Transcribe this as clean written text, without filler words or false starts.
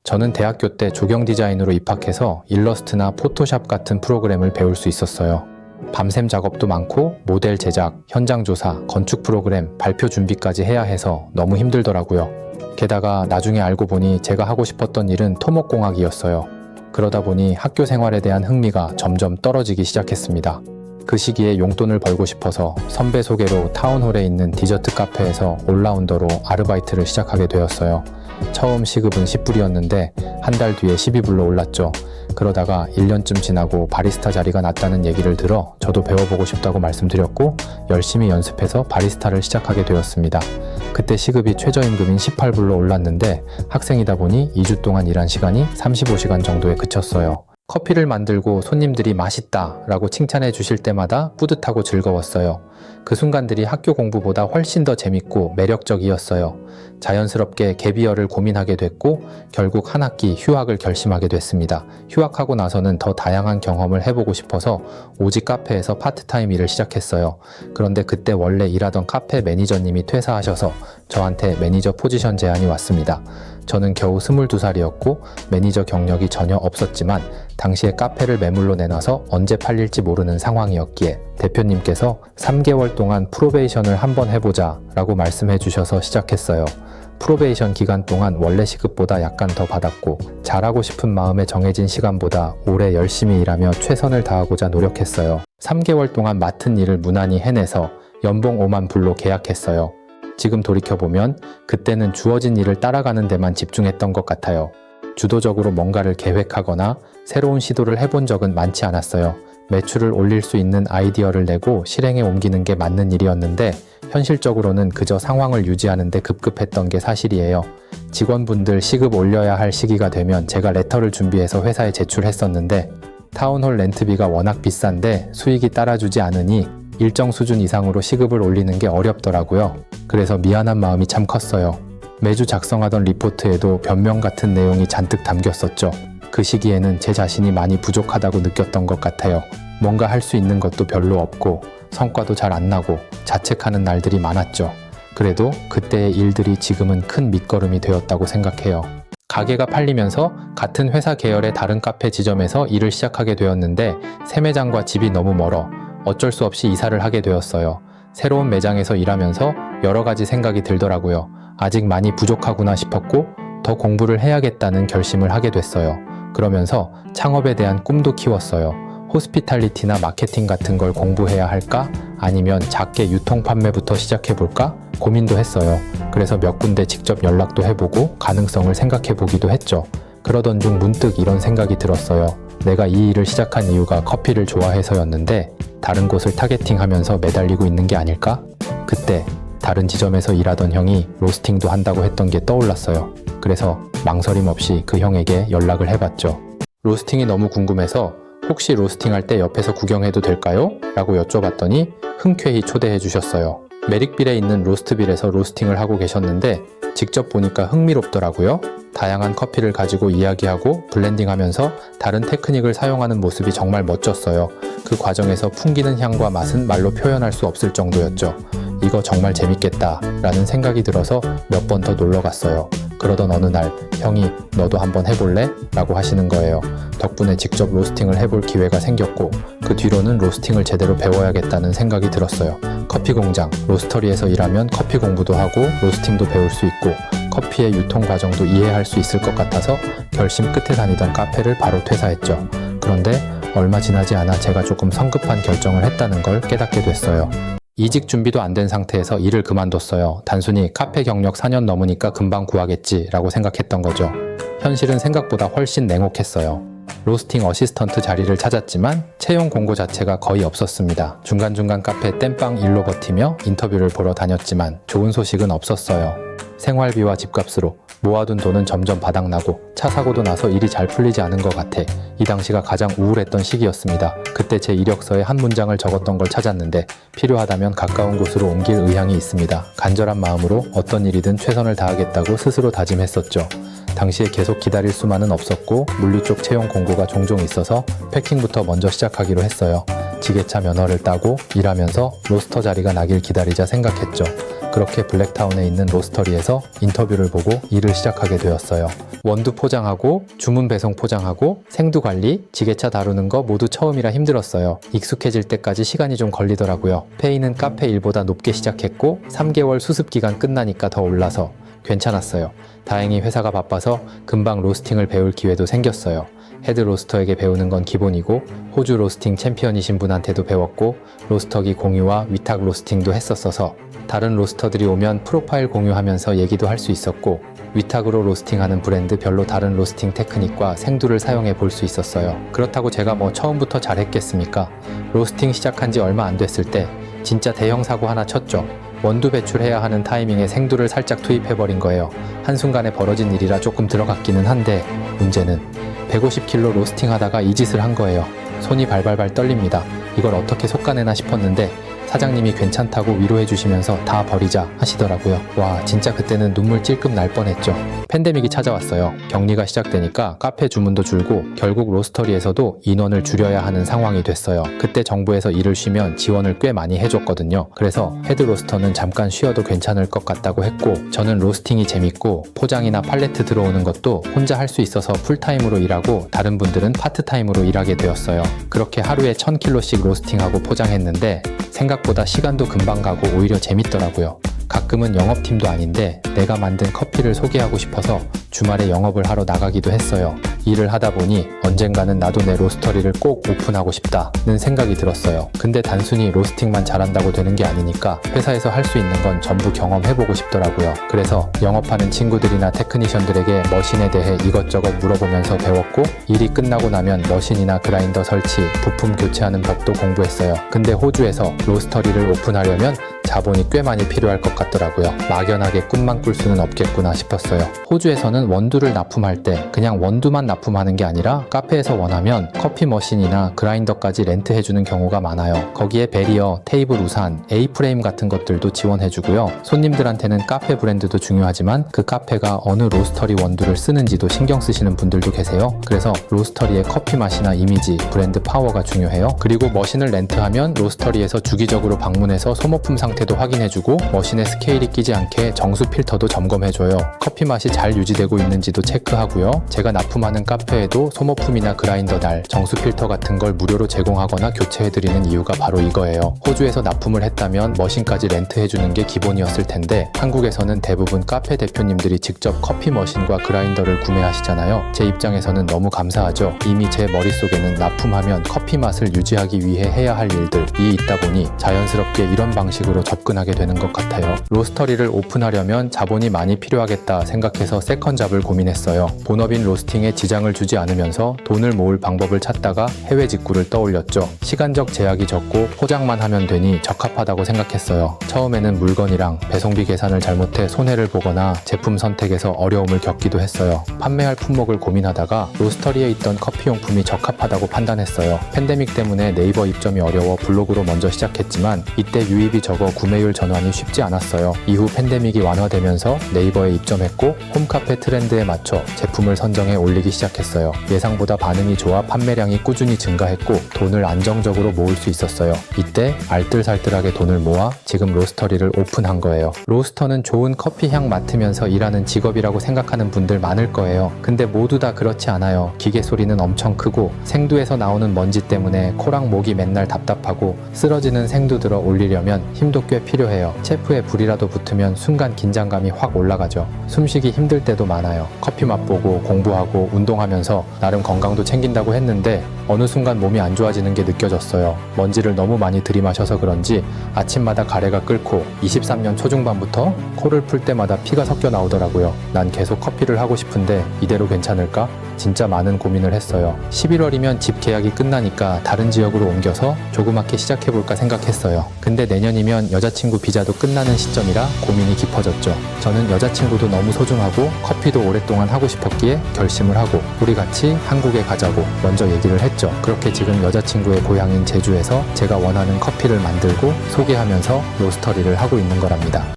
저는 대학교 때 조경 디자인으로 입학해서 일러스트나 포토샵 같은 프로그램을 배울 수 있었어요. 밤샘 작업도 많고 모델 제작, 현장 조사, 건축 프로그램, 발표 준비까지 해야 해서 너무 힘들더라고요. 게다가 나중에 알고 보니 제가 하고 싶었던 일은 토목공학이었어요. 그러다 보니 학교 생활에 대한 흥미가 점점 떨어지기 시작했습니다. 그 시기에 용돈을 벌고 싶어서 선배 소개로 타운홀에 있는 디저트 카페에서 올라운더로 아르바이트를 시작하게 되었어요. 처음 시급은 10불이었는데 한 달 뒤에 12불로 올랐죠. 그러다가 1년쯤 지나고 바리스타 자리가 났다는 얘기를 들어 저도 배워보고 싶다고 말씀드렸고 열심히 연습해서 바리스타를 시작하게 되었습니다. 그때 시급이 최저임금인 18불로 올랐는데 학생이다 보니 2주 동안 일한 시간이 35시간 정도에 그쳤어요. 커피를 만들고 손님들이 맛있다 라고 칭찬해 주실 때마다 뿌듯하고 즐거웠어요. 그 순간들이 학교 공부보다 훨씬 더 재밌고 매력적이었어요. 자연스럽게 갭이어를 고민하게 됐고 결국 한 학기 휴학을 결심하게 됐습니다. 휴학하고 나서는 더 다양한 경험을 해보고 싶어서 오직 카페에서 파트타임 일을 시작했어요. 그런데 그때 원래 일하던 카페 매니저님이 퇴사하셔서 저한테 매니저 포지션 제안이 왔습니다. 저는 겨우 22살이었고 매니저 경력이 전혀 없었지만 당시에 카페를 매물로 내놔서 언제 팔릴지 모르는 상황이었기에 대표님께서 3개월 동안 프로베이션을 한번 해보자 라고 말씀해 주셔서 시작했어요. 프로베이션 기간 동안 원래 시급보다 약간 더 받았고 잘하고 싶은 마음에 정해진 시간보다 오래 열심히 일하며 최선을 다하고자 노력했어요. 3개월 동안 맡은 일을 무난히 해내서 연봉 5만 불로 계약했어요. 지금 돌이켜보면 그때는 주어진 일을 따라가는 데만 집중했던 것 같아요. 주도적으로 뭔가를 계획하거나 새로운 시도를 해본 적은 많지 않았어요. 매출을 올릴 수 있는 아이디어를 내고 실행에 옮기는 게 맞는 일이었는데 현실적으로는 그저 상황을 유지하는 데 급급했던 게 사실이에요. 직원분들 시급 올려야 할 시기가 되면 제가 레터를 준비해서 회사에 제출했었는데 타운홀 렌트비가 워낙 비싼데 수익이 따라주지 않으니 일정 수준 이상으로 시급을 올리는 게 어렵더라고요. 그래서 미안한 마음이 참 컸어요. 매주 작성하던 리포트에도 변명 같은 내용이 잔뜩 담겼었죠. 그 시기에는 제 자신이 많이 부족하다고 느꼈던 것 같아요. 뭔가 할 수 있는 것도 별로 없고 성과도 잘 안 나고 자책하는 날들이 많았죠. 그래도 그때의 일들이 지금은 큰 밑거름이 되었다고 생각해요. 가게가 팔리면서 같은 회사 계열의 다른 카페 지점에서 일을 시작하게 되었는데 새 매장과 집이 너무 멀어 어쩔 수 없이 이사를 하게 되었어요. 새로운 매장에서 일하면서 여러 가지 생각이 들더라고요. 아직 많이 부족하구나 싶었고 더 공부를 해야겠다는 결심을 하게 됐어요. 그러면서 창업에 대한 꿈도 키웠어요. 호스피탈리티나 마케팅 같은 걸 공부해야 할까? 아니면 작게 유통 판매부터 시작해볼까? 고민도 했어요. 그래서 몇 군데 직접 연락도 해보고 가능성을 생각해보기도 했죠. 그러던 중 문득 이런 생각이 들었어요. 내가 이 일을 시작한 이유가 커피를 좋아해서였는데 다른 곳을 타겟팅하면서 매달리고 있는 게 아닐까? 그때 다른 지점에서 일하던 형이 로스팅도 한다고 했던 게 떠올랐어요. 그래서 망설임 없이 그 형에게 연락을 해봤죠. 로스팅이 너무 궁금해서 혹시 로스팅할 때 옆에서 구경해도 될까요? 라고 여쭤봤더니 흔쾌히 초대해 주셨어요. 메릭빌에 있는 로스트빌에서 로스팅을 하고 계셨는데 직접 보니까 흥미롭더라고요. 다양한 커피를 가지고 이야기하고 블렌딩하면서 다른 테크닉을 사용하는 모습이 정말 멋졌어요. 그 과정에서 풍기는 향과 맛은 말로 표현할 수 없을 정도였죠. 이거 정말 재밌겠다 라는 생각이 들어서 몇 번 더 놀러 갔어요. 그러던 어느 날 형이 너도 한번 해볼래? 라고 하시는 거예요. 덕분에 직접 로스팅을 해볼 기회가 생겼고 그 뒤로는 로스팅을 제대로 배워야겠다는 생각이 들었어요. 커피 공장, 로스터리에서 일하면 커피 공부도 하고 로스팅도 배울 수 있고 커피의 유통 과정도 이해할 수 있을 것 같아서 결심 끝에 다니던 카페를 바로 퇴사했죠. 그런데 얼마 지나지 않아 제가 조금 성급한 결정을 했다는 걸 깨닫게 됐어요. 이직 준비도 안 된 상태에서 일을 그만뒀어요. 단순히 카페 경력 4년 넘으니까 금방 구하겠지 라고 생각했던 거죠. 현실은 생각보다 훨씬 냉혹했어요. 로스팅 어시스턴트 자리를 찾았지만 채용 공고 자체가 거의 없었습니다. 중간중간 카페 땜빵 일로 버티며 인터뷰를 보러 다녔지만 좋은 소식은 없었어요. 생활비와 집값으로 모아둔 돈은 점점 바닥나고 차 사고도 나서 일이 잘 풀리지 않은 것 같아 이 당시가 가장 우울했던 시기였습니다. 그때 제 이력서에 한 문장을 적었던 걸 찾았는데 필요하다면 가까운 곳으로 옮길 의향이 있습니다. 간절한 마음으로 어떤 일이든 최선을 다하겠다고 스스로 다짐했었죠. 당시에 계속 기다릴 수만은 없었고 물류 쪽 채용 공고가 종종 있어서 패킹부터 먼저 시작하기로 했어요. 지게차 면허를 따고 일하면서 로스터 자리가 나길 기다리자 생각했죠. 그렇게 블랙타운에 있는 로스터리에서 인터뷰를 보고 일을 시작하게 되었어요. 원두 포장하고 주문 배송 포장하고 생두 관리, 지게차 다루는 거 모두 처음이라 힘들었어요. 익숙해질 때까지 시간이 좀 걸리더라고요. 페이는 카페 일보다 높게 시작했고 3개월 수습 기간 끝나니까 더 올라서 괜찮았어요. 다행히 회사가 바빠서 금방 로스팅을 배울 기회도 생겼어요. 헤드 로스터에게 배우는 건 기본이고 호주 로스팅 챔피언이신 분한테도 배웠고 로스터기 공유와 위탁 로스팅도 했었어서 다른 로스터들이 오면 프로파일 공유하면서 얘기도 할 수 있었고 위탁으로 로스팅하는 브랜드별로 다른 로스팅 테크닉과 생두를 사용해 볼 수 있었어요. 그렇다고 제가 뭐 처음부터 잘했겠습니까? 로스팅 시작한 지 얼마 안 됐을 때 진짜 대형 사고 하나 쳤죠. 원두 배출해야 하는 타이밍에 생두를 살짝 투입해버린 거예요. 한순간에 벌어진 일이라 조금 들어갔기는 한데 문제는 150kg 로스팅 하다가 이 짓을 한 거예요. 손이 발발발 떨립니다. 이걸 어떻게 솎아내나 싶었는데 사장님이 괜찮다고 위로해 주시면서 다 버리자 하시더라고요. 와, 진짜 그때는 눈물 찔끔 날 뻔했죠. 팬데믹이 찾아왔어요. 격리가 시작되니까 카페 주문도 줄고 결국 로스터리에서도 인원을 줄여야 하는 상황이 됐어요. 그때 정부에서 일을 쉬면 지원을 꽤 많이 해줬거든요. 그래서 헤드 로스터는 잠깐 쉬어도 괜찮을 것 같다고 했고 저는 로스팅이 재밌고 포장이나 팔레트 들어오는 것도 혼자 할 수 있어서 풀타임으로 일하고 다른 분들은 파트타임으로 일하게 되었어요. 그렇게 하루에 1000kg씩 로스팅하고 포장했는데 생각보다 시간도 금방 가고 오히려 재밌더라고요. 가끔은 영업팀도 아닌데 내가 만든 커피를 소개하고 싶어서 주말에 영업을 하러 나가기도 했어요. 일을 하다 보니 언젠가는 나도 내 로스터리를 꼭 오픈하고 싶다는 생각이 들었어요. 근데 단순히 로스팅만 잘한다고 되는 게 아니니까 회사에서 할 수 있는 건 전부 경험해보고 싶더라고요. 그래서 영업하는 친구들이나 테크니션들에게 머신에 대해 이것저것 물어보면서 배웠고 일이 끝나고 나면 머신이나 그라인더 설치, 부품 교체하는 법도 공부했어요. 근데 호주에서 로스터리를 오픈하려면 자본이 꽤 많이 필요할 것 같더라고요. 막연하게 꿈만 꿀 수는 없겠구나 싶었어요. 호주에서는 원두를 납품할 때 그냥 원두만 납품하는 게 아니라 카페에서 원하면 커피 머신이나 그라인더까지 렌트해주는 경우가 많아요. 거기에 베리어, 테이블 우산, A프레임 같은 것들도 지원해주고요. 손님들한테는 카페 브랜드도 중요하지만 그 카페가 어느 로스터리 원두를 쓰는지도 신경 쓰시는 분들도 계세요. 그래서 로스터리의 커피 맛이나 이미지, 브랜드 파워가 중요해요. 그리고 머신을 렌트하면 로스터리에서 주기적으로 방문해서 소모품 상태도 확인해주고 머신에 스케일이 끼지 않게 정수 필터도 점검해줘요. 커피 맛이 잘 유지되고 있는지도 체크하고요. 제가 납품하는 카페에도 소모품이나 그라인더 날, 정수 필터 같은 걸 무료로 제공하거나 교체해드리는 이유가 바로 이거예요. 호주에서 납품을 했다면 머신까지 렌트해주는 게 기본이었을 텐데 한국에서는 대부분 카페 대표님들이 직접 커피 머신과 그라인더를 구매하시잖아요. 제 입장에서는 너무 감사하죠. 이미 제 머릿속에는 납품하면 커피 맛을 유지하기 위해 해야 할 일들이 있다 보니 자연스럽게 이런 방식으로 접근하게 되는 것 같아요. 로스터리를 오픈하려면 자본이 많이 필요하겠다 생각해서 세컨잡을 고민했어요. 본업인 로스팅에 지장을 주지 않으면서 돈을 모을 방법을 찾다가 해외 직구를 떠올렸죠. 시간적 제약이 적고 포장만 하면 되니 적합하다고 생각했어요. 처음에는 물건이랑 배송비 계산을 잘못해 손해를 보거나 제품 선택에서 어려움을 겪기도 했어요. 판매할 품목을 고민하다가 로스터리에 있던 커피용품이 적합하다고 판단했어요. 팬데믹 때문에 네이버 입점이 어려워 블로그로 먼저 시작했지만 이때 유입이 적어 구매율 전환이 쉽지 않았어요. 이후 팬데믹이 완화되면서 네이버에 입점했고 홈카페 트렌드에 맞춰 제품을 선정해 올리기 시작했어요. 예상보다 반응이 좋아 판매량이 꾸준히 증가했고 돈을 안정적으로 모을 수 있었어요. 이때 알뜰살뜰하게 돈을 모아 지금 로스터리를 오픈한 거예요. 로스터는 좋은 커피 향 맡으면서 일하는 직업이라고 생각하는 분들 많을 거예요. 근데 모두 다 그렇지 않아요. 기계 소리는 엄청 크고 생두에서 나오는 먼지 때문에 코랑 목이 맨날 답답하고 쓰러지는 생두 들어 올리려면 힘도 꽤 필요해요. 체프에 불이라도 붙으면 순간 긴장감이 확 올라가죠. 숨쉬기 힘들 때도 많아요. 커피 맛보고 공부하고 운동하면서 나름 건강도 챙긴다고 했는데 어느 순간 몸이 안 좋아지는 게 느껴졌어요. 먼지를 너무 많이 들이마셔서 그런지 아침마다 가래가 끓고 23년 초중반부터 코를 풀 때마다 피가 섞여 나오더라고요. 난 계속 커피를 하고 싶은데 이대로 괜찮을까? 진짜 많은 고민을 했어요. 11월이면 집 계약이 끝나니까 다른 지역으로 옮겨서 조그맣게 시작해볼까 생각했어요. 근데 내년이면 여자친구 비자도 끝나는 시점이라 고민이 깊어졌죠. 저는 여자친구도 너무 소중하고 커피도 오랫동안 하고 싶었기에 결심을 하고 우리 같이 한국에 가자고 먼저 얘기를 했죠. 그렇게 지금 여자친구의 고향인 제주에서 제가 원하는 커피를 만들고 소개하면서 로스터리를 하고 있는 거랍니다.